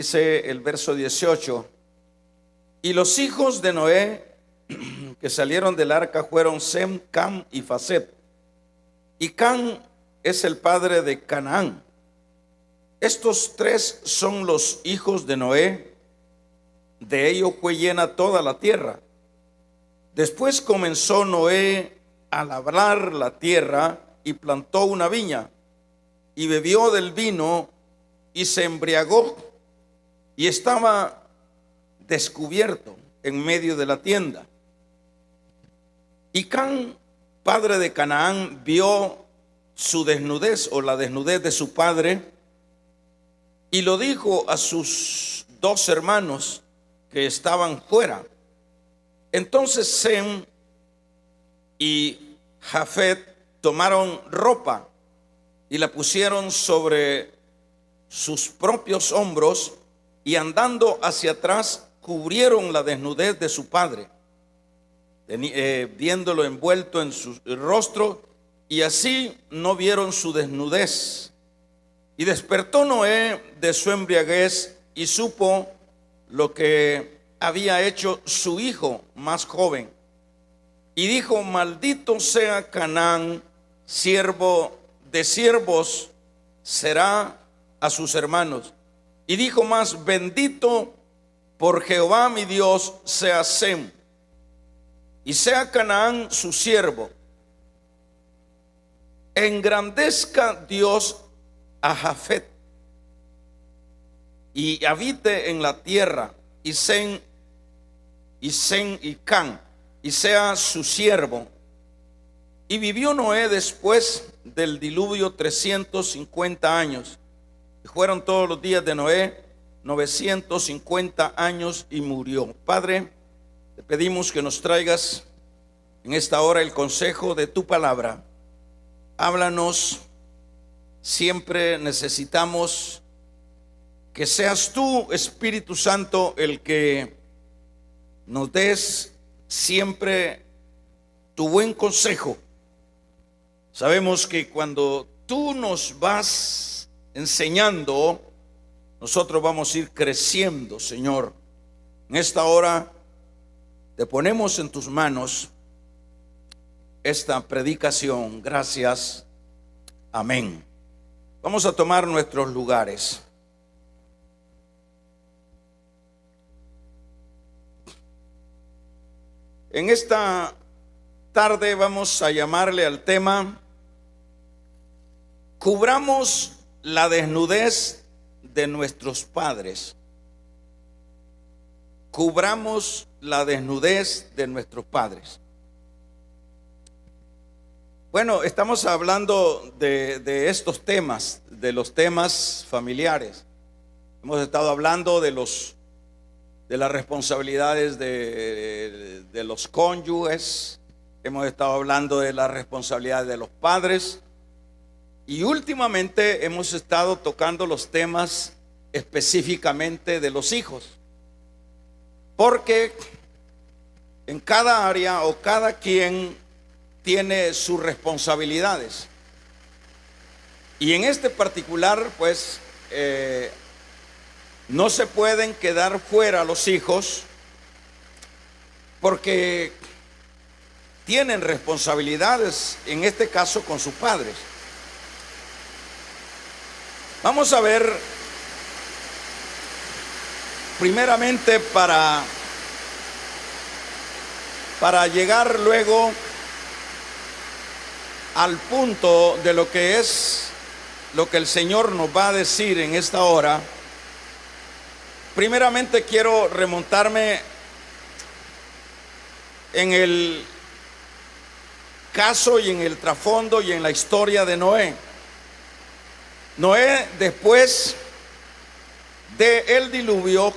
Dice el verso 18: y los hijos de Noé que salieron del arca fueron Sem, Cam y Jafet. Y Cam es el padre de Canaán. Estos tres son los hijos de Noé. De ellos fue llena toda la tierra. Después comenzó Noé a labrar la tierra y plantó una viña y bebió del vino y se embriagó y estaba descubierto en medio de la tienda. Y Cam, padre de Canaán, vio su desnudez o la desnudez de su padre y lo dijo a sus dos hermanos que estaban fuera. Entonces Sem y Jafet tomaron ropa y la pusieron sobre sus propios hombros y andando hacia atrás cubrieron la desnudez de su padre, viéndolo envuelto en su rostro, y así no vieron su desnudez. Y despertó Noé de su embriaguez y supo lo que había hecho su hijo más joven. Y dijo: maldito sea Canaán, siervo de siervos será a sus hermanos. Y dijo más: bendito por Jehová mi Dios sea Sem, y sea Canaán su siervo. Engrandezca Dios a Jafet y habite en la tierra, y Sem y Cam, y sea su siervo. Y vivió Noé después del diluvio 350 años. Y fueron todos los días de Noé 950 años y murió. Padre, te pedimos que nos traigas en esta hora el consejo de tu palabra. Háblanos. Siempre necesitamos que seas tú, Espíritu Santo, el que nos des siempre tu buen consejo. Sabemos que cuando tú nos vas enseñando, nosotros vamos a ir creciendo, Señor. En esta hora te ponemos en tus manos esta predicación. Gracias. Amén. Vamos a tomar nuestros lugares. En esta tarde vamos a llamarle al tema: cubramos la desnudez de nuestros padres. Cubramos la desnudez de nuestros padres. Bueno, estamos hablando de estos temas, de los temas familiares. Hemos estado hablando de las responsabilidades de los cónyuges. Hemos estado hablando de las responsabilidades de los padres. Y últimamente hemos estado tocando los temas específicamente de los hijos. Porque en cada área o cada quien tiene sus responsabilidades. Y en este particular, pues, no se pueden quedar fuera los hijos, porque tienen responsabilidades, en este caso con sus padres. Vamos a ver, primeramente, para llegar luego al punto de lo que es lo que el Señor nos va a decir en esta hora. Primeramente quiero remontarme en el caso y en el trasfondo y en la historia de Noé. Noé, después del diluvio,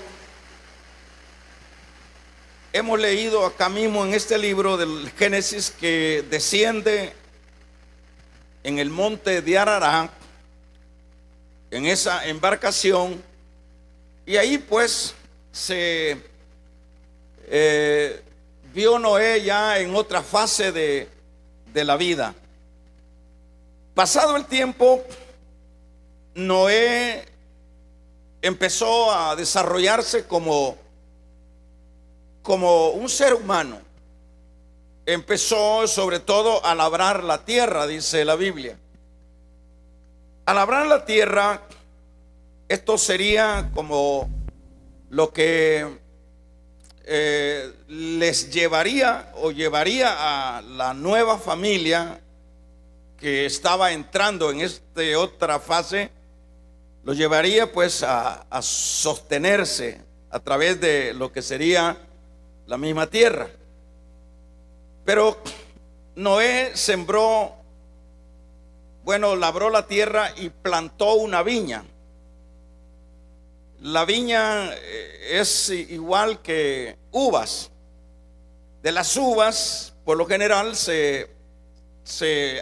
hemos leído acá mismo en este libro del Génesis que desciende en el monte de Ararat, en esa embarcación, y ahí pues se vio Noé ya en otra fase de la vida. Pasado el tiempo, Noé empezó a desarrollarse como un ser humano. Empezó sobre todo a labrar la tierra, dice la Biblia. A labrar la tierra, esto sería como lo que les llevaría o llevaría a la nueva familia que estaba entrando en esta otra fase, lo llevaría pues a sostenerse a través de lo que sería la misma tierra. Pero Noé sembró, labró la tierra y plantó una viña. La viña es igual que uvas. De las uvas, por lo general, se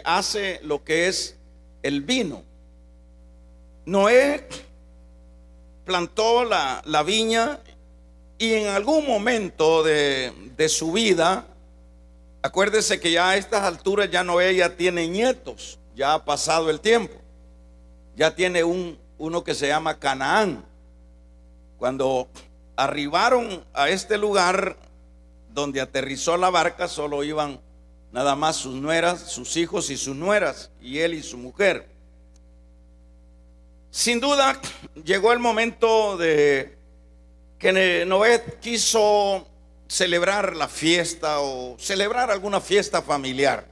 hace lo que es el vino. Noé plantó la viña y en algún momento de su vida, acuérdese que ya a estas alturas ya Noé ya tiene nietos, ya ha pasado el tiempo. Ya tiene uno que se llama Canaán. Cuando arribaron a este lugar donde aterrizó la barca, solo iban nada más sus nueras, sus hijos y sus nueras, y él y su mujer. Sin duda, llegó el momento de que Noé quiso celebrar la fiesta o celebrar alguna fiesta familiar.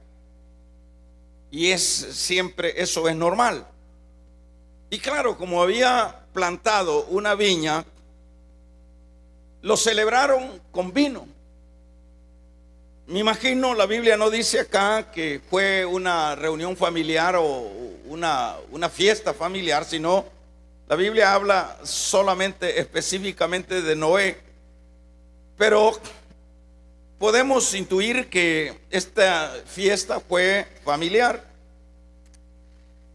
Y siempre eso es normal. Y claro, como había plantado una viña, lo celebraron con vino. Me imagino, la Biblia no dice acá que fue una reunión familiar o una fiesta familiar, sino la Biblia habla solamente específicamente de Noé. Pero podemos intuir que esta fiesta fue familiar.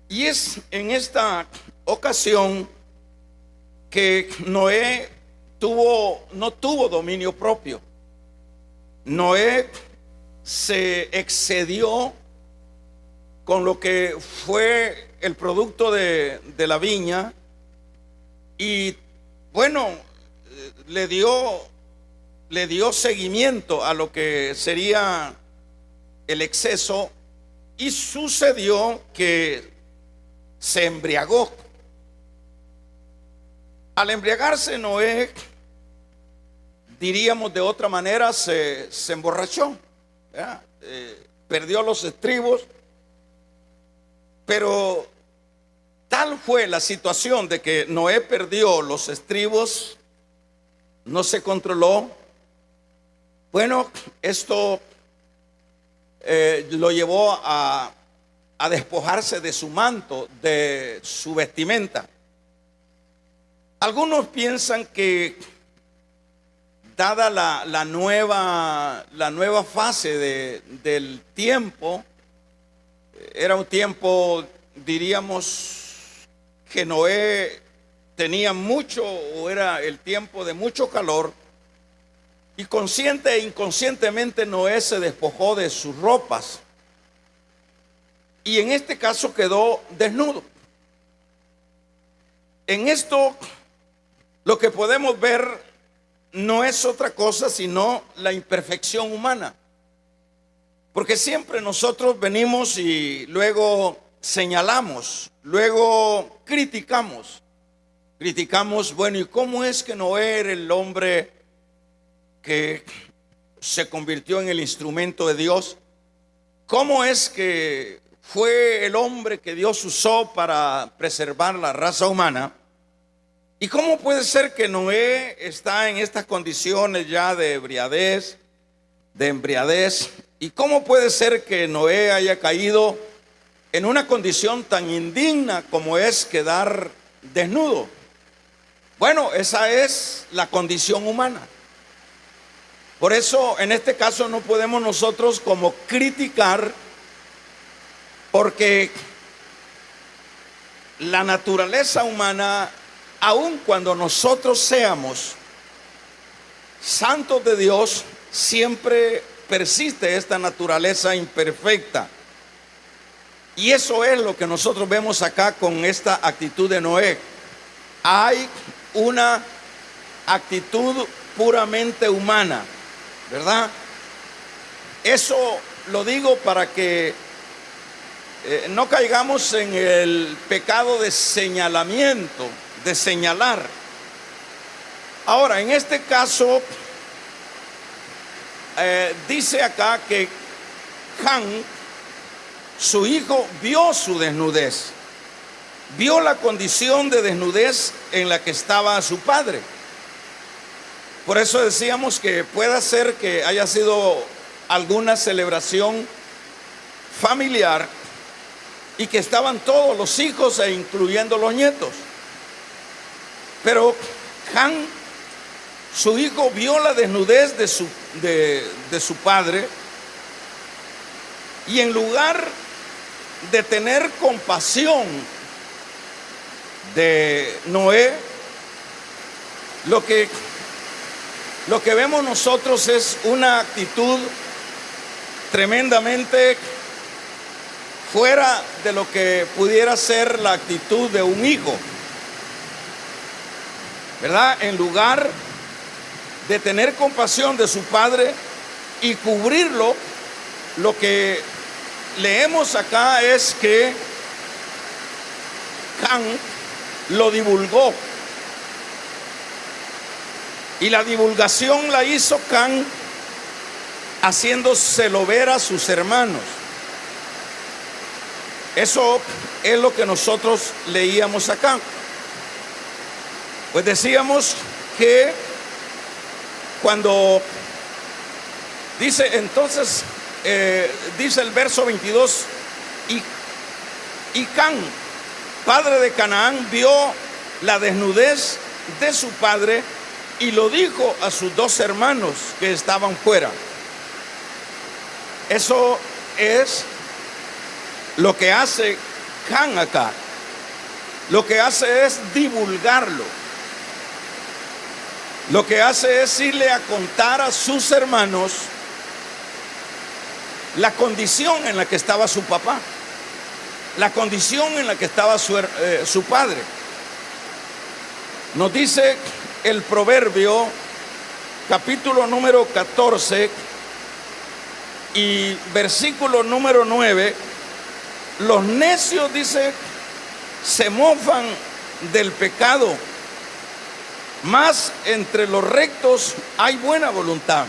Y es en esta ocasión que Noé no tuvo dominio propio. Noé se excedió con lo que fue el producto de la viña y le dio seguimiento a lo que sería el exceso, y sucedió que se embriagó. Al embriagarse, Noé, diríamos de otra manera, se emborrachó, perdió los estribos. Pero tal fue la situación de que Noé perdió los estribos, no se controló. Esto lo llevó a despojarse de su manto, de su vestimenta. Algunos piensan que dada la nueva fase del tiempo, era un tiempo, diríamos, que Noé tenía mucho, o era el tiempo de mucho calor, y consciente e inconscientemente Noé se despojó de sus ropas, y en este caso quedó desnudo. En esto lo que podemos ver no es otra cosa sino la imperfección humana, porque siempre nosotros venimos y luego señalamos, luego criticamos, ¿y cómo es que Noé era el hombre que se convirtió en el instrumento de Dios? ¿Cómo es que fue el hombre que Dios usó para preservar la raza humana? ¿Y cómo puede ser que Noé está en estas condiciones ya de embriaguez? ¿Y cómo puede ser que Noé haya caído en una condición tan indigna como es quedar desnudo? Esa es la condición humana. Por eso en este caso no podemos nosotros como criticar, porque la naturaleza humana, aun cuando nosotros seamos santos de Dios, siempre persiste esta naturaleza imperfecta. Y eso es lo que nosotros vemos acá con esta actitud de Noé. Hay una actitud puramente humana, ¿verdad? Eso lo digo para que no caigamos en el pecado de señalamiento, de señalar. Ahora, en este caso, dice acá que Cam, su hijo, vio su desnudez, vio la condición de desnudez en la que estaba su padre. Por eso decíamos que puede ser que haya sido alguna celebración familiar y que estaban todos los hijos e incluyendo los nietos. Pero Cam, su hijo, vio la desnudez de su padre, y en lugar de tener compasión de Noé, lo que vemos nosotros es una actitud tremendamente fuera de lo que pudiera ser la actitud de un hijo, ¿verdad? En lugar de tener compasión de su padre y cubrirlo, lo que leemos acá es que Cam lo divulgó. Y la divulgación la hizo Cam haciéndoselo ver a sus hermanos. Eso es lo que nosotros leíamos acá. Pues decíamos que cuando dice entonces, dice el verso 22, y Cam, padre de Canaán, vio la desnudez de su padre y lo dijo a sus dos hermanos que estaban fuera. Eso es lo que hace Cam acá. Lo que hace es divulgarlo. Lo que hace es irle a contar a sus hermanos la condición en la que estaba su papá, la condición en la que estaba su padre. Nos dice el Proverbio, capítulo número 14 y versículo número 9, los necios, dice, se mofan del pecado, mas entre los rectos hay buena voluntad.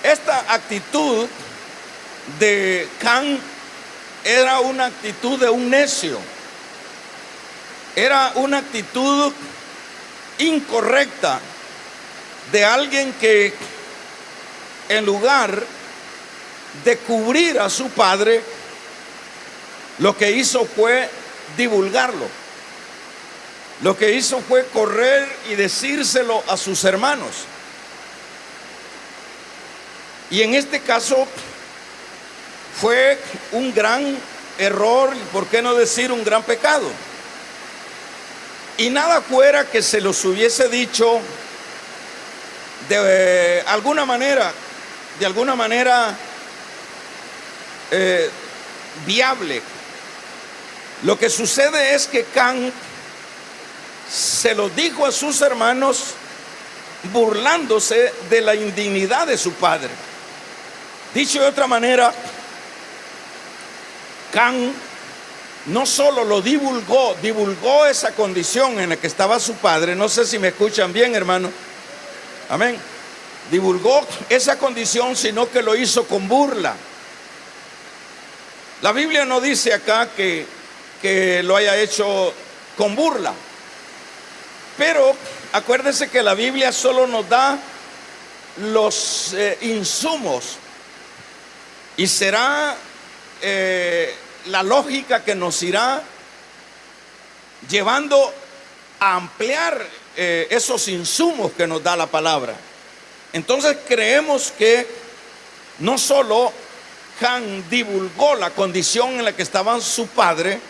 Esta actitud de Cam era una actitud de un necio, era una actitud incorrecta de alguien que en lugar de cubrir a su padre, lo que hizo fue divulgarlo. Lo que hizo fue correr y decírselo a sus hermanos. Y en este caso fue un gran error, y por qué no decir un gran pecado. Y nada fuera que se los hubiese dicho de alguna manera viable. Lo que sucede es que Cam se lo dijo a sus hermanos burlándose de la indignidad de su padre. Dicho de otra manera, Cam no solo lo divulgó esa condición en la que estaba su padre. No sé si me escuchan bien, hermano. Amén. Divulgó esa condición, sino que lo hizo con burla. La Biblia no dice acá que lo haya hecho con burla, pero acuérdense que la Biblia solo nos da los insumos, y será la lógica que nos irá llevando a ampliar esos insumos que nos da la palabra. Entonces creemos que no solo Cam divulgó la condición en la que estaba su padre,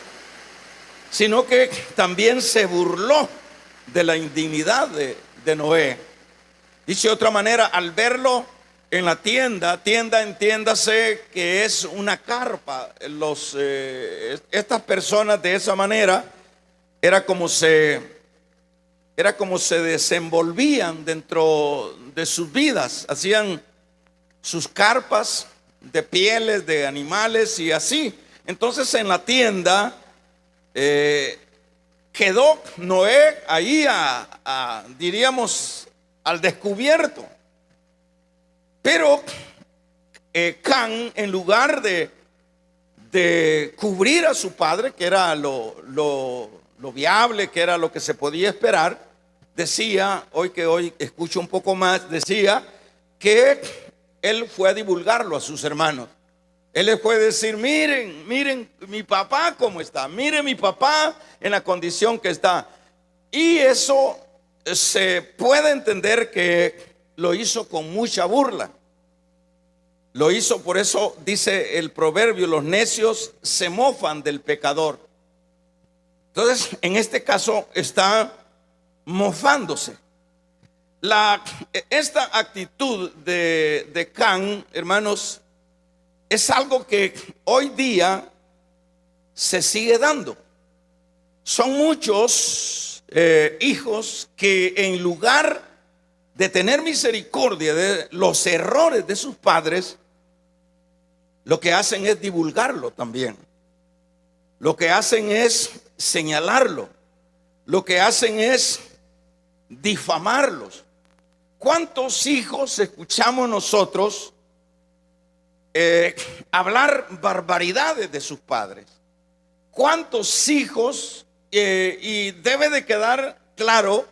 sino que también se burló de la indignidad de Noé. Dice de otra manera, al verlo en la tienda, entiéndase que es una carpa. Estas personas de esa manera era como se era como se desenvolvían dentro de sus vidas. Hacían sus carpas de pieles de animales y así. Entonces en la tienda quedó Noé ahí diríamos al descubierto. Pero Can, en lugar de cubrir a su padre, que era lo viable, que era lo que se podía esperar, decía, hoy escucho un poco más, decía que él fue a divulgarlo a sus hermanos. Él les fue a decir, miren mi papá cómo está, miren mi papá en la condición que está. Y eso se puede entender que lo hizo con mucha burla. Lo hizo, por eso dice el proverbio, los necios se mofan del pecador. Entonces, en este caso está mofándose. Esta actitud de Can, hermanos, es algo que hoy día se sigue dando. Son muchos hijos que en lugar de tener misericordia de los errores de sus padres, lo que hacen es divulgarlo también. Lo que hacen es señalarlo. Lo que hacen es difamarlos. ¿Cuántos hijos escuchamos nosotros hablar barbaridades de sus padres? ¿Cuántos hijos? Y debe de quedar claro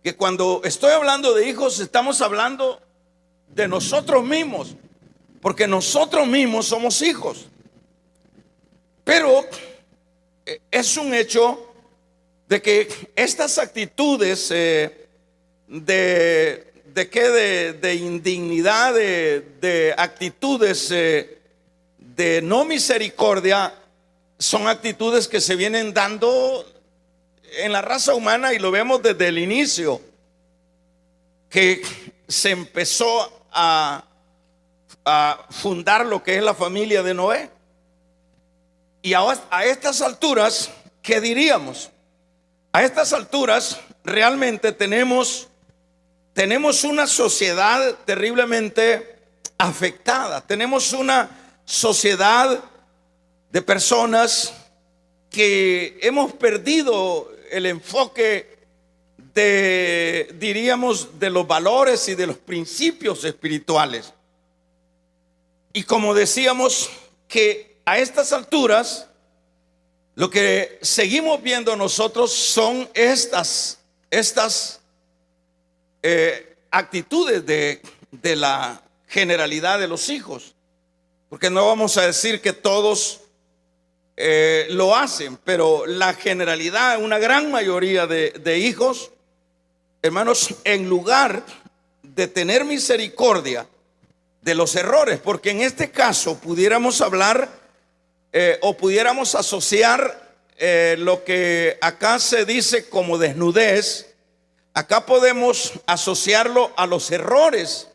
que cuando estoy hablando de hijos, estamos hablando de nosotros mismos, porque nosotros mismos somos hijos. Pero es un hecho de que estas actitudes de indignidad, de actitudes de no misericordia, son actitudes que se vienen dando en la raza humana, y lo vemos desde el inicio, que se empezó a fundar lo que es la familia de Noé. Y a estas alturas, ¿qué diríamos? A estas alturas realmente tenemos una sociedad terriblemente afectada. Tenemos una sociedad de personas que hemos perdido el enfoque diríamos, de los valores y de los principios espirituales. Y como decíamos, que a estas alturas lo que seguimos viendo nosotros son estas actitudes de la generalidad de los hijos, porque no vamos a decir que todos lo hacen, pero la generalidad, una gran mayoría de hijos, hermanos, en lugar de tener misericordia de los errores, porque en este caso pudiéramos hablar o pudiéramos asociar lo que acá se dice como desnudez. Acá podemos asociarlo a los errores,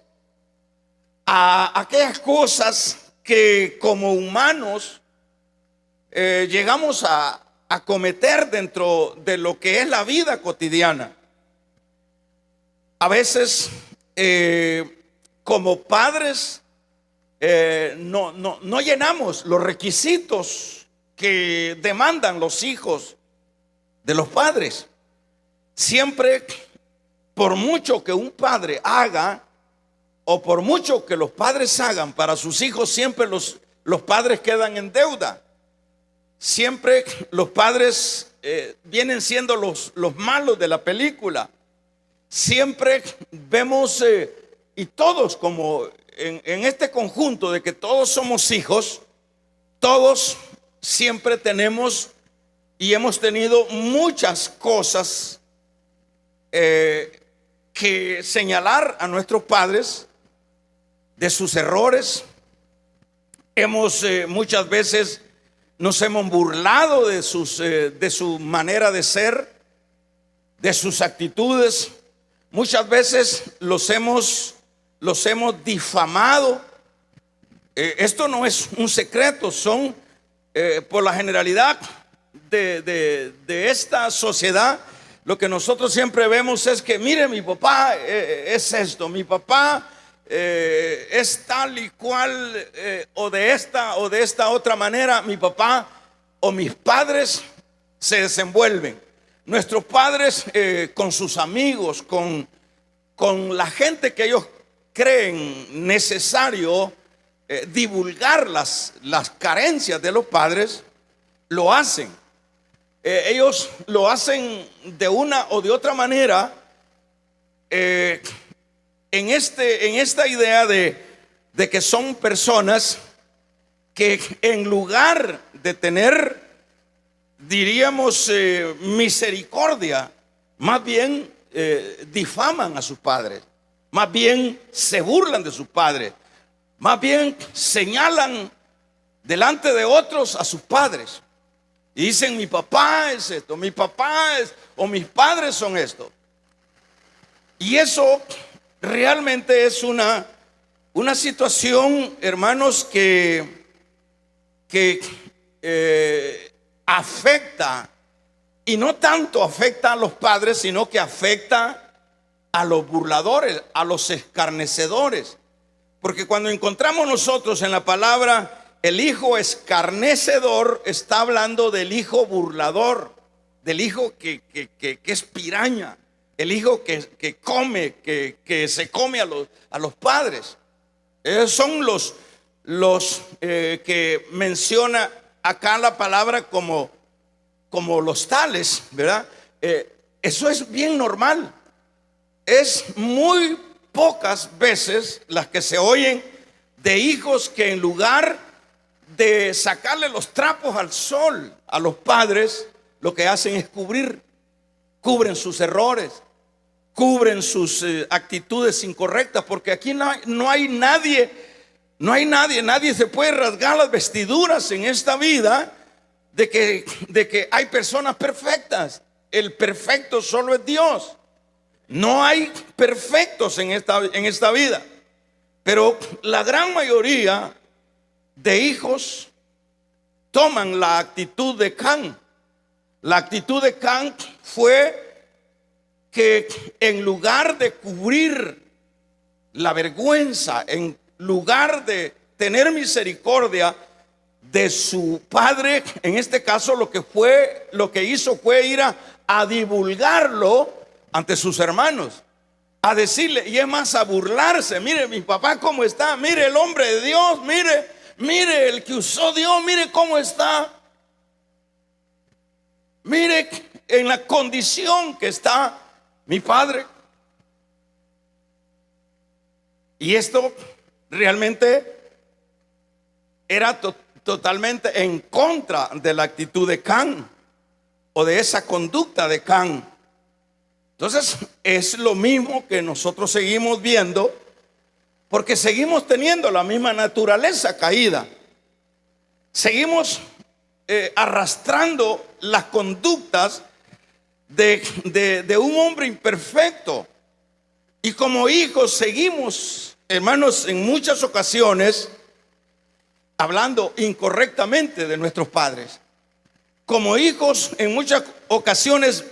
a aquellas cosas que como humanos llegamos a cometer dentro de lo que es la vida cotidiana. A veces como padres no llenamos los requisitos que demandan los hijos de los padres. Siempre, por mucho que un padre haga, o por mucho que los padres hagan para sus hijos, siempre los padres quedan en deuda. Siempre los padres vienen siendo los malos de la película. Siempre vemos, y todos como en este conjunto de que todos somos hijos, todos siempre tenemos y hemos tenido muchas cosas que señalar a nuestros padres de sus errores. Muchas veces nos hemos burlado de su manera de ser, de sus actitudes. Muchas veces los hemos difamado. Esto no es un secreto, son por la generalidad de esta sociedad. lo que nosotros siempre vemos es que, mire, mi papá es esto, mi papá es tal y cual, o de esta otra manera, mi papá o mis padres se desenvuelven. Nuestros padres con sus amigos, con la gente que ellos creen necesario divulgar las carencias de los padres, lo hacen. Ellos lo hacen de una o de otra manera, en esta idea de que son personas que en lugar de tener, diríamos, misericordia, más bien difaman a sus padres, más bien se burlan de sus padres, más bien señalan delante de otros a sus padres y dicen: mi papá es esto, mi papá es, o mis padres son esto. Y eso realmente es una situación, hermanos, que afecta, y no tanto afecta a los padres, sino que afecta a los burladores, a los escarnecedores. Porque cuando encontramos nosotros en la palabra el hijo escarnecedor, está hablando del hijo burlador, del hijo que es piraña, el hijo que come, que se come a los padres. Esos son los que menciona acá la palabra como los tales, ¿verdad? Eso es bien normal. Es muy pocas veces las que se oyen de hijos que en lugar de sacarle los trapos al sol a los padres, lo que hacen es cubren sus errores, cubren sus actitudes incorrectas, porque aquí no hay nadie se puede rasgar las vestiduras en esta vida de que hay personas perfectas. El perfecto solo es Dios. No hay perfectos en esta vida, pero la gran mayoría de hijos toman la actitud de Can. La actitud de Can fue que en lugar de cubrir la vergüenza, en lugar de tener misericordia de su padre, en este caso lo que hizo fue ir a divulgarlo ante sus hermanos, a decirle, y es más, a burlarse: mire mi papá cómo está, mire el hombre de Dios, mire el que usó Dios, mire cómo está, mire en la condición que está mi padre. Y esto realmente era totalmente en contra de la actitud de Can, o de esa conducta de Can. Entonces es lo mismo que nosotros seguimos viendo, porque seguimos teniendo la misma naturaleza caída. Seguimos arrastrando las conductas de un hombre imperfecto. Y como hijos seguimos, hermanos, en muchas ocasiones hablando incorrectamente de nuestros padres. Como hijos en muchas ocasiones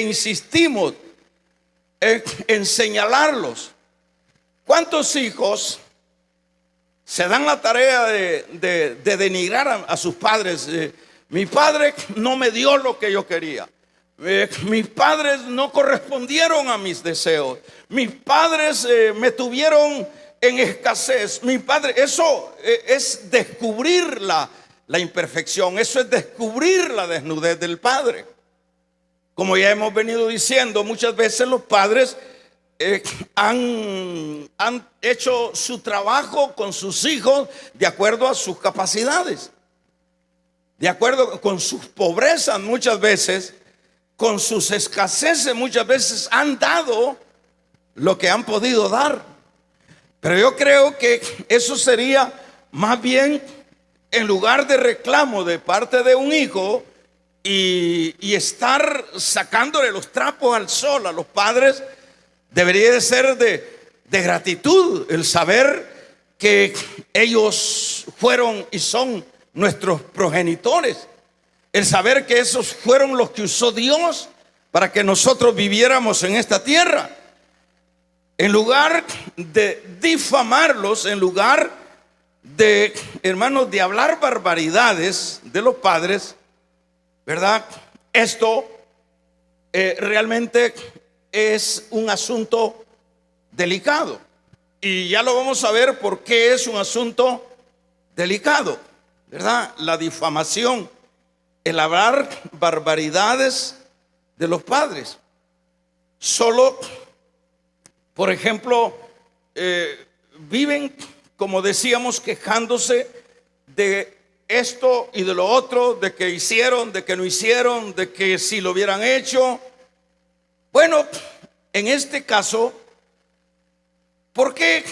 insistimos en señalarlos. ¿Cuántos hijos se dan la tarea de denigrar a sus padres? Mi padre no me dio lo que yo quería. Mis padres no correspondieron a mis deseos. Mis padres me tuvieron en escasez. Mi padre, eso es descubrir la imperfección. Eso es descubrir la desnudez del padre. Como ya hemos venido diciendo, muchas veces los padres han hecho su trabajo con sus hijos de acuerdo a sus capacidades, de acuerdo con sus pobrezas muchas veces, con sus escaseces muchas veces han dado lo que han podido dar. Pero yo creo que eso sería más bien, en lugar de reclamo de parte de un hijo y estar sacándole los trapos al sol a los padres, debería de ser de gratitud el saber que ellos fueron y son nuestros progenitores, el saber que esos fueron los que usó Dios para que nosotros viviéramos en esta tierra. En lugar de difamarlos, en lugar de, hermanos, de hablar barbaridades de los padres, ¿verdad? Esto realmente es un asunto delicado. Y ya lo vamos a ver por qué es un asunto delicado, ¿verdad? La difamación, el hablar barbaridades de los padres. Solo, por ejemplo, viven, como decíamos, quejándose de esto y de lo otro, de que hicieron, de que no hicieron, de que si lo hubieran hecho. Bueno, en este caso, ¿por qué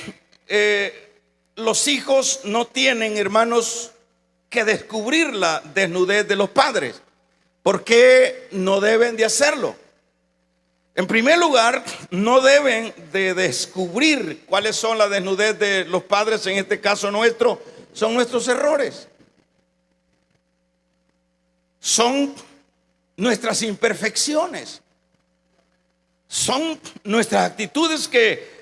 los hijos no tienen, hermanos, que descubrir la desnudez de los padres? ¿Por qué no deben de hacerlo? En primer lugar, no deben de descubrir cuáles son la desnudez de los padres, en este caso nuestro, son nuestros errores. Son nuestras imperfecciones. Son nuestras actitudes que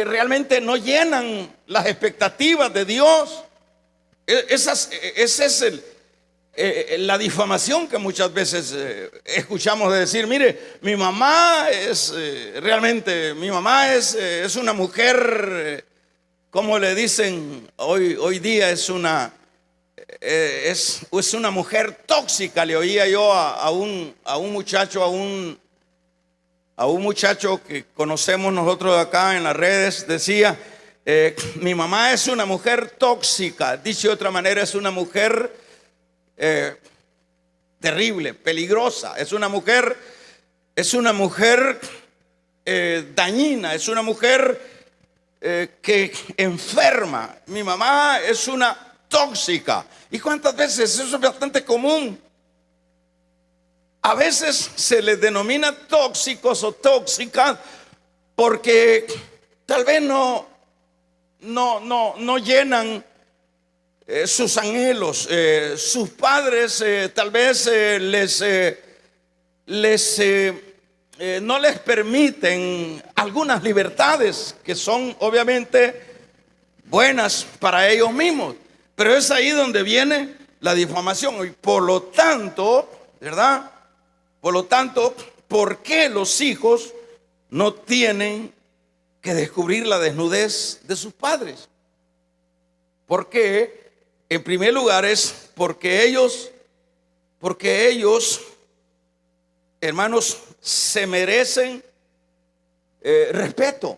realmente no llenan las expectativas de Dios. Esa es la difamación que muchas veces escuchamos de decir: mire, mi mamá es una mujer, como le dicen hoy día, es una mujer tóxica. Le oía yo a un muchacho que conocemos nosotros acá en las redes, decía: mi mamá es una mujer tóxica. Dicho de otra manera, es una mujer terrible, peligrosa. Es una mujer dañina, es una mujer que enferma. Mi mamá es una tóxica. ¿Y cuántas veces eso es bastante común? A veces se les denomina tóxicos o tóxicas porque tal vez no llenan sus anhelos. Sus padres tal vez no les permiten algunas libertades que son obviamente buenas para ellos mismos. Pero es ahí donde viene la difamación. Y por lo tanto, ¿verdad? Por lo tanto, ¿por qué los hijos no tienen que descubrir la desnudez de sus padres? Porque, en primer lugar, es porque ellos, hermanos, se merecen respeto,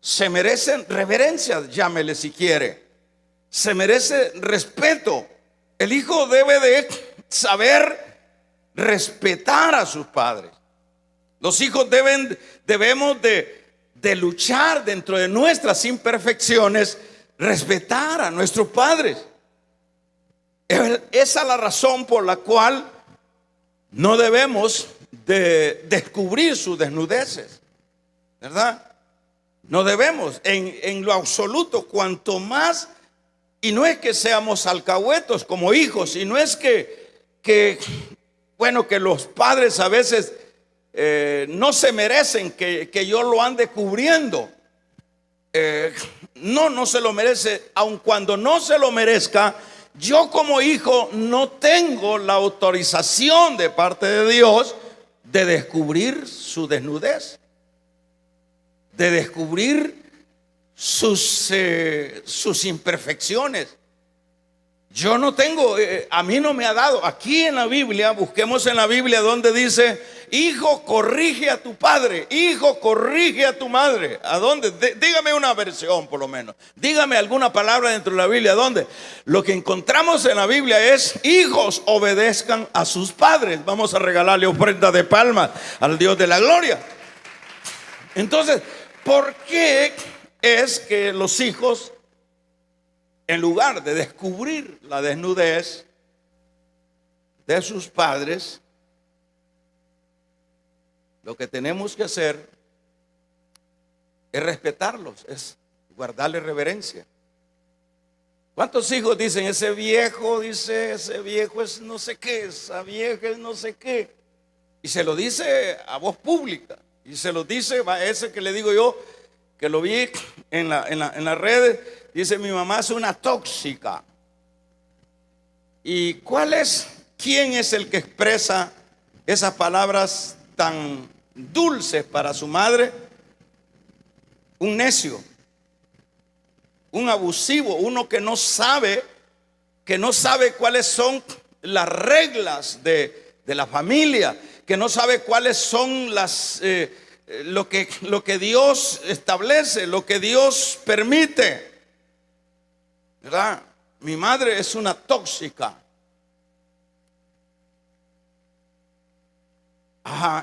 se merecen reverencia, llámele si quiere, se merece respeto. El hijo debe de saber respetar a sus padres. Los hijos debemos de luchar dentro de nuestras imperfecciones, respetar a nuestros padres. Esa es la razón por la cual no debemos de descubrir sus desnudeces, ¿verdad? No debemos en lo absoluto. Cuanto más, y no es que seamos alcahuetos como hijos, y no es que los padres a veces no se merecen que yo lo ande cubriendo. No se lo merece. Aun cuando no se lo merezca, yo como hijo no tengo la autorización de parte de Dios de descubrir su desnudez, de descubrir sus imperfecciones. Yo no tengo, a mí no me ha dado. Aquí en la Biblia, busquemos en la Biblia donde dice: hijo, corrige a tu padre, hijo, corrige a tu madre. ¿A dónde? Dígame una versión por lo menos. Dígame alguna palabra dentro de la Biblia donde. Lo que encontramos en la Biblia es: hijos, obedezcan a sus padres. Vamos a regalarle ofrenda de palmas al Dios de la gloria. Entonces, ¿por qué es que los hijos, en lugar de descubrir la desnudez de sus padres, lo que tenemos que hacer es respetarlos, es guardarle reverencia? ¿Cuántos hijos dicen: ese viejo es no sé qué, esa vieja es no sé qué? Y se lo dice a voz pública. Y se lo dice a ese que le digo yo, que lo vi en la red. Dice: mi mamá es una tóxica. ¿Y quién es el que expresa esas palabras tan dulces para su madre? Un necio, un abusivo, uno que no sabe cuáles son las reglas de la familia, que no sabe cuáles son lo que Dios establece, lo que Dios permite, ¿verdad? Mi madre es una tóxica.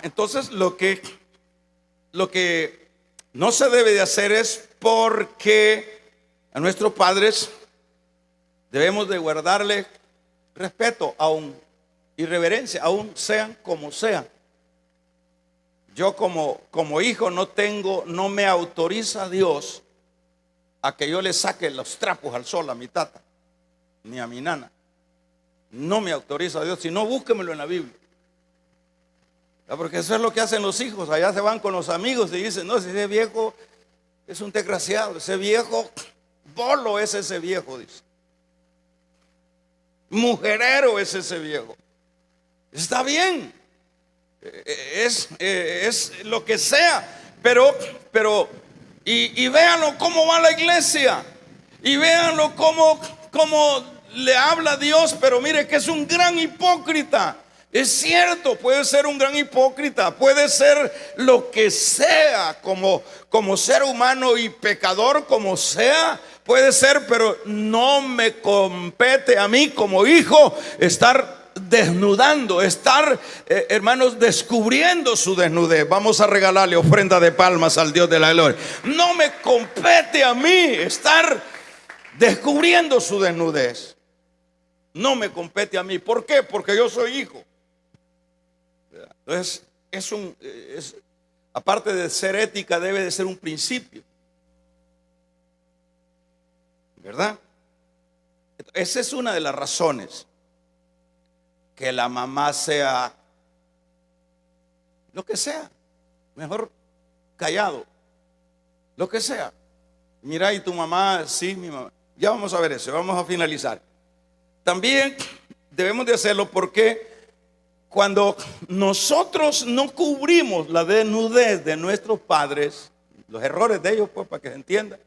Entonces lo que no se debe de hacer es, porque a nuestros padres debemos de guardarle respeto, aún y reverencia, aún sean como sean. Yo como hijo no me autoriza Dios a que yo le saque los trapos al sol a mi tata, ni a mi nana. No me autoriza Dios, si no, búsquemelo en la Biblia. Porque eso es lo que hacen los hijos. Allá se van con los amigos y dicen: no, ese viejo es un desgraciado, ese viejo bolo es ese viejo, dice. Mujerero es ese viejo. Está bien, es lo que sea, pero y véanlo cómo va la iglesia, y véanlo cómo le habla a Dios, pero mire que es un gran hipócrita. Es cierto, puede ser un gran hipócrita, puede ser lo que sea como ser humano y pecador como sea, puede ser, pero no me compete a mí como hijo estar desnudando, hermanos, descubriendo su desnudez. Vamos a regalarle ofrenda de palmas al Dios de la gloria. No me compete a mí estar descubriendo su desnudez. No me compete a mí. ¿Por qué? Porque yo soy hijo. Entonces, aparte de ser ética, debe de ser un principio, ¿verdad? Esa es una de las razones. Que la mamá sea lo que sea, mejor callado, lo que sea. Mira, y tu mamá, sí, mi mamá. Ya vamos a ver eso, vamos a finalizar. También debemos de hacerlo porque cuando nosotros no cubrimos la desnudez de nuestros padres, los errores de ellos, pues, para que se entienda.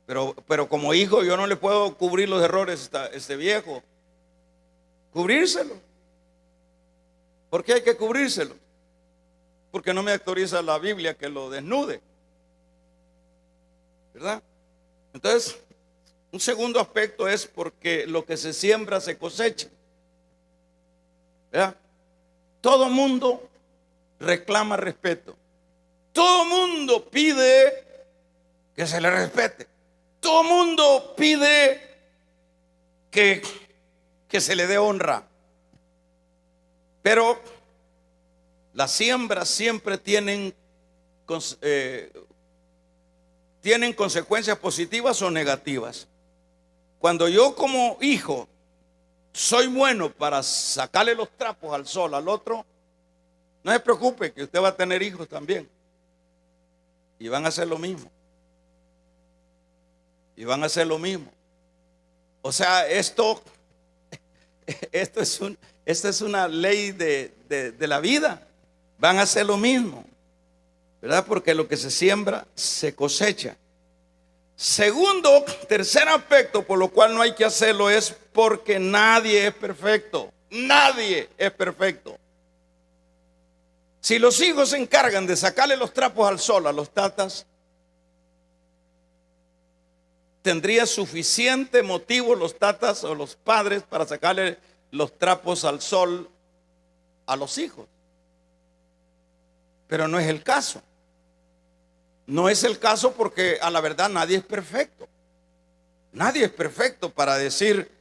Pero como hijo yo no le puedo cubrir los errores a este viejo. Cubrírselo. ¿Por qué hay que cubrírselo? Porque no me autoriza la Biblia que lo desnude, ¿verdad? Entonces, un segundo aspecto es porque lo que se siembra se cosecha, ¿verdad? Todo mundo reclama respeto. Todo mundo pide que se le respete. Todo mundo pide que se le dé honra. Pero las siembras siempre tienen consecuencias positivas o negativas. Cuando yo como hijo soy bueno para sacarle los trapos al sol al otro, no se preocupe que usted va a tener hijos también. Y van a hacer lo mismo. Y van a hacer lo mismo. O sea, esto es una ley de la vida. Van a hacer lo mismo, ¿verdad? Porque lo que se siembra se cosecha. Tercer aspecto por lo cual no hay que hacerlo es porque nadie es perfecto. Nadie es perfecto. Si los hijos se encargan de sacarle los trapos al sol a los tatas, tendría suficiente motivo los tatas o los padres para sacarle los trapos al sol a los hijos. Pero no es el caso. No es el caso porque a la verdad nadie es perfecto. Nadie es perfecto para decir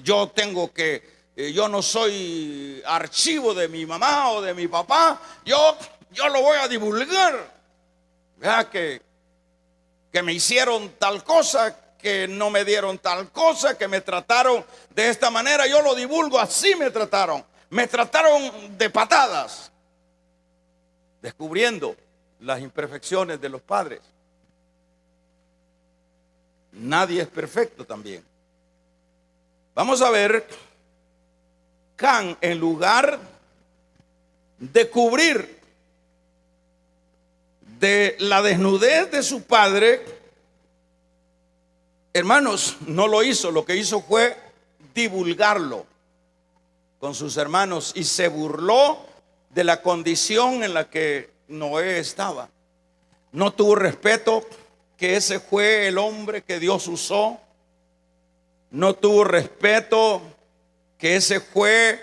yo no soy archivo de mi mamá o de mi papá, yo lo voy a divulgar. Vea que me hicieron tal cosa, que no me dieron tal cosa, que me trataron de esta manera. Yo lo divulgo, así me trataron de patadas, descubriendo las imperfecciones de los padres. Nadie es perfecto también. Vamos a ver, Can, en lugar de cubrir de la desnudez de su padre, hermanos, no lo hizo. Lo que hizo fue divulgarlo con sus hermanos y se burló de la condición en la que Noé estaba. No tuvo respeto que ese fue el hombre que Dios usó. No tuvo respeto que ese fue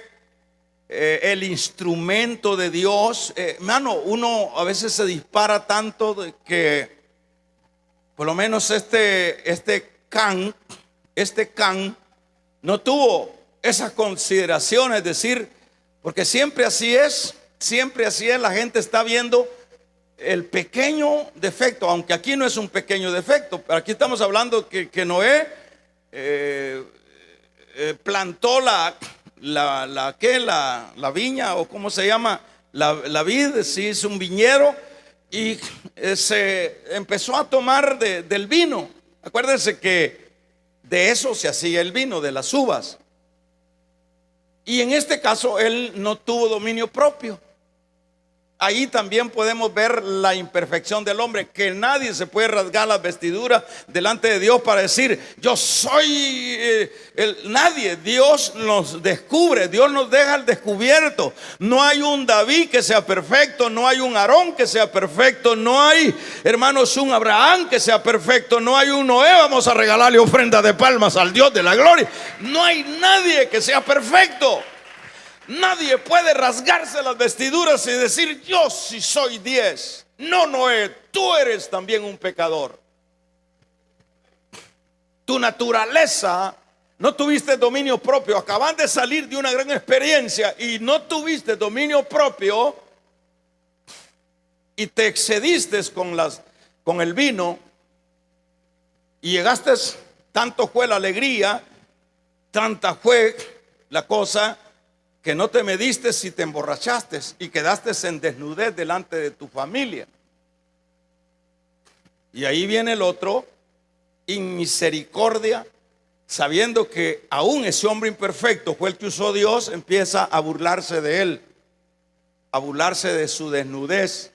el instrumento de Dios. Hermano, uno a veces se dispara tanto de que por lo menos este Can no tuvo esas consideraciones, es decir, porque siempre así es, la gente está viendo el pequeño defecto, aunque aquí no es un pequeño defecto, pero aquí estamos hablando que Noé plantó la viña, o cómo se llama, la vid, sí, es un viñero, y se empezó a tomar del vino. Acuérdense que de eso se hacía el vino, de las uvas. Y en este caso él no tuvo dominio propio. Ahí también podemos ver la imperfección del hombre, que nadie se puede rasgar las vestiduras delante de Dios para decir yo soy nadie. Dios nos descubre, Dios nos deja al descubierto. No hay un David que sea perfecto, no hay un Aarón que sea perfecto, no hay, hermanos, un Abraham que sea perfecto, no hay un Noé. Vamos a regalarle ofrenda de palmas al Dios de la gloria. No hay nadie que sea perfecto. Nadie puede rasgarse las vestiduras y decir yo sí soy 10. No, Noé, tú eres también un pecador. Tu naturaleza, no tuviste dominio propio. Acaban de salir de una gran experiencia y no tuviste dominio propio y te excediste con el vino y llegaste, tanto fue la alegría, tanta fue la cosa, que no te mediste si te emborrachaste y quedaste en desnudez delante de tu familia. Y ahí viene el otro, inmisericordia, sabiendo que aún ese hombre imperfecto fue el que usó Dios, empieza a burlarse de él, a burlarse de su desnudez,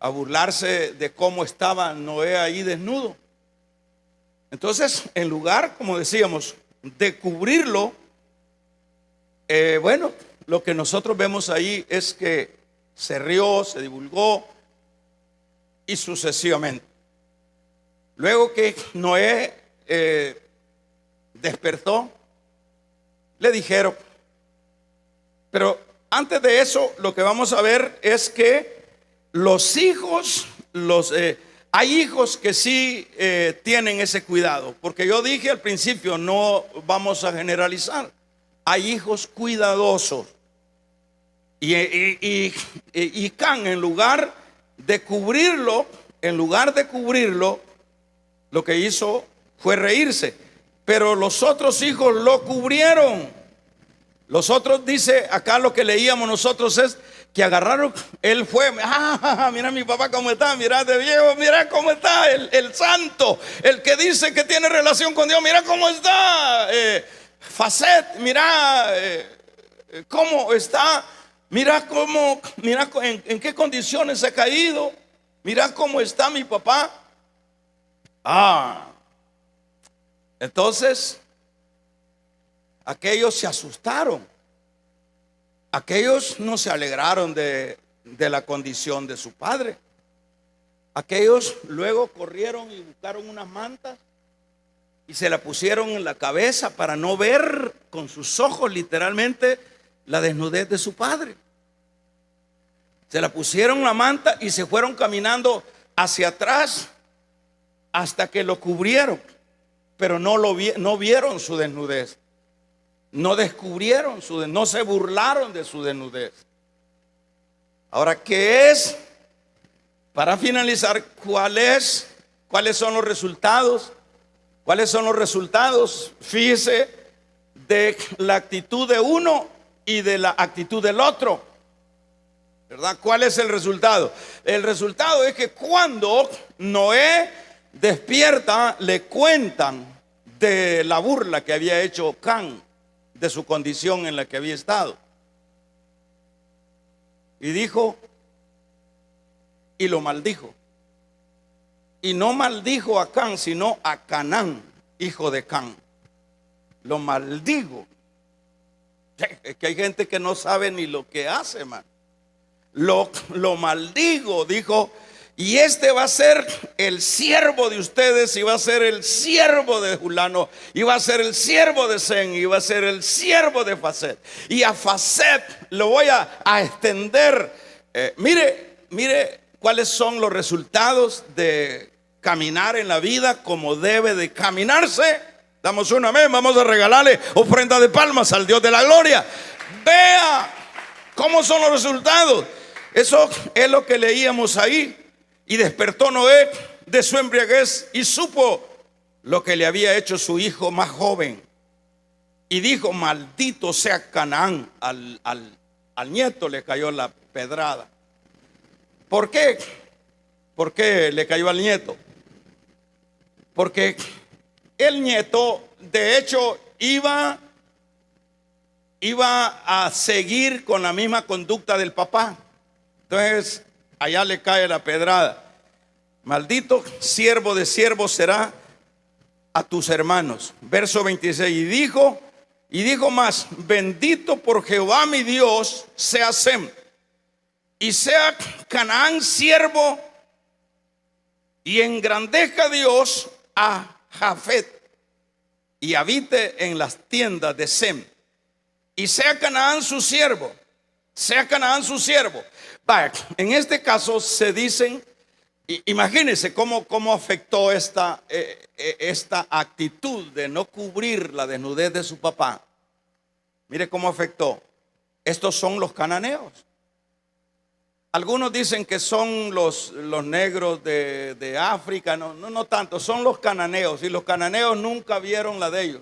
a burlarse de cómo estaba Noé ahí desnudo. Entonces, en lugar, como decíamos, de cubrirlo, bueno, lo que nosotros vemos ahí es que se rió, se divulgó y sucesivamente. Luego que Noé despertó, le dijeron, pero antes de eso lo que vamos a ver es que los hijos, hay hijos que sí tienen ese cuidado, porque yo dije al principio, no vamos a generalizar. Hay hijos cuidadosos. Y Can, en lugar de cubrirlo, lo que hizo fue reírse. Pero los otros hijos lo cubrieron. Los otros, dice acá, lo que leíamos nosotros es que agarraron, él fue, mira mi papá cómo está, mira de viejo, mira cómo está el santo, el que dice que tiene relación con Dios, mira cómo está. Facet, mira cómo está, mira en qué condiciones ha caído, mira cómo está mi papá. Entonces aquellos se asustaron, aquellos no se alegraron de la condición de su padre. Aquellos luego corrieron y buscaron unas mantas y se la pusieron en la cabeza para no ver con sus ojos literalmente la desnudez de su padre. Se la pusieron la manta y se fueron caminando hacia atrás hasta que lo cubrieron, pero no vieron su desnudez, no descubrieron no se burlaron de su desnudez. Ahora, ¿qué es? Para finalizar, ¿cuál es ¿Cuáles son los resultados? ¿Cuáles son los resultados? Fíjese de la actitud de uno y de la actitud del otro, ¿verdad? ¿Cuál es el resultado? El resultado es que cuando Noé despierta, le cuentan de la burla que había hecho Can, de su condición en la que había estado. Y dijo, y lo maldijo. Y no maldijo a Can, sino a Canaán, hijo de Can. Lo maldigo. Es que hay gente que no sabe ni lo que hace, hermano. Lo maldigo, dijo. Y este va a ser el siervo de ustedes, y va a ser el siervo de Julano, y va a ser el siervo de Sem, y va a ser el siervo de Faset. Y a Faset lo voy a extender. Mire cuáles son los resultados de caminar en la vida como debe de caminarse. Damos un amén, vamos a regalarle ofrenda de palmas al Dios de la gloria. Vea cómo son los resultados. Eso es lo que leíamos ahí. Y despertó Noé de su embriaguez y supo lo que le había hecho su hijo más joven. Y dijo, maldito sea Canaán. Al nieto le cayó la pedrada. ¿Por qué? ¿Por qué le cayó al nieto? Porque el nieto, de hecho, iba a seguir con la misma conducta del papá. Entonces, allá le cae la pedrada. Maldito siervo de siervos será a tus hermanos. Verso 26. Y dijo más, bendito por Jehová mi Dios sea Sem, y sea Canaán siervo, y engrandezca Dios a Jafet, y habite en las tiendas de Sem, y sea Canaán su siervo. Sea Canaán su siervo. Vaya, en este caso se dicen, imagínense cómo afectó esta actitud de no cubrir la desnudez de su papá. Mire cómo afectó. Estos son los cananeos. Algunos dicen que son los negros de África. No tanto, son los cananeos. Y los cananeos nunca vieron la de ellos.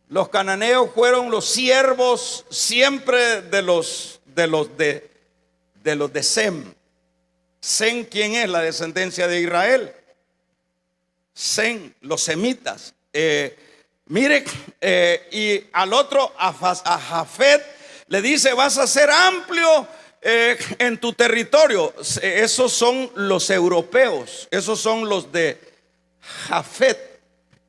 Los cananeos fueron los siervos siempre de los de Sem. Sem, ¿quién es? La descendencia de Israel. Sem, los semitas. Y al otro, a Jafet, le dice, vas a ser amplio en tu territorio. Esos son los europeos. Esos son los de Jafet.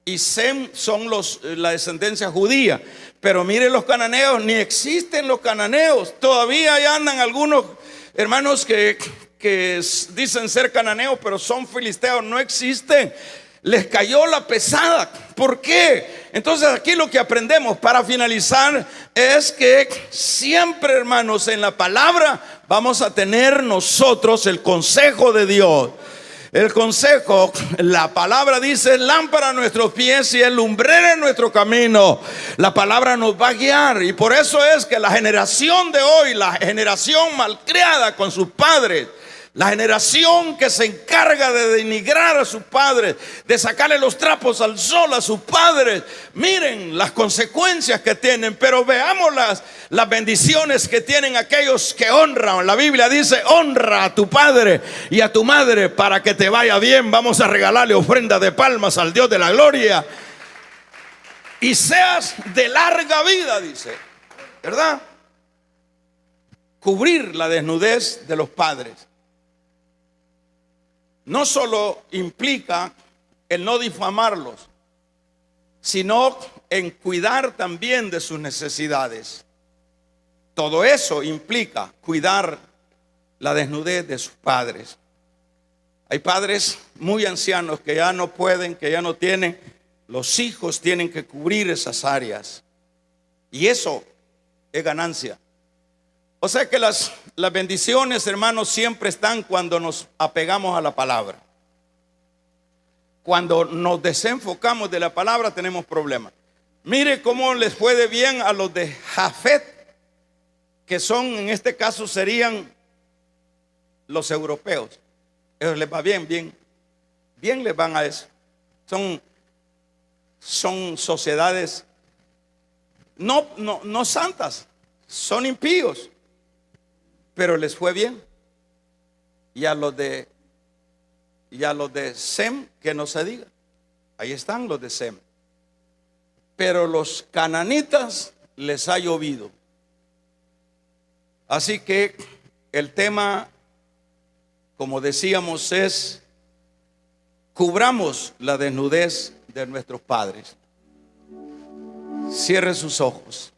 Y Sem son la descendencia judía. Pero mire los cananeos, ni existen los cananeos. Todavía ahí andan algunos hermanos que dicen ser cananeos, pero son filisteos, no existen. Les cayó la pesada. ¿Por qué? Entonces aquí lo que aprendemos para finalizar es que siempre, hermanos, en la palabra vamos a tener nosotros el consejo de Dios. El consejo, la palabra dice, lámpara a nuestros pies y el lumbrera en nuestro camino. La palabra nos va a guiar, y por eso es que la generación de hoy, la generación malcriada con sus padres, la generación que se encarga de denigrar a sus padres, de sacarle los trapos al sol a sus padres, miren las consecuencias que tienen. Pero veamos las bendiciones que tienen aquellos que honran. La Biblia dice, honra a tu padre y a tu madre para que te vaya bien. Vamos a regalarle ofrenda de palmas al Dios de la gloria. Y seas de larga vida, dice, ¿verdad? Cubrir la desnudez de los padres no solo implica el no difamarlos, sino en cuidar también de sus necesidades. Todo eso implica cuidar la desnudez de sus padres. Hay padres muy ancianos que ya no pueden, que ya no tienen. Los hijos tienen que cubrir esas áreas, y eso es ganancia. O sea que las bendiciones, hermanos, siempre están cuando nos apegamos a la palabra. Cuando nos desenfocamos de la palabra tenemos problemas. Mire cómo les fue de bien a los de Jafet, que son, en este caso serían los europeos. Ellos les va bien. bien les van a eso. Son sociedades no santas, son impíos, pero les fue bien. Y a los de Sem, que no se diga, ahí están los de Sem. Pero los cananitas les ha llovido. Así que el tema, como decíamos, es: cubramos la desnudez de nuestros padres. Cierre sus ojos.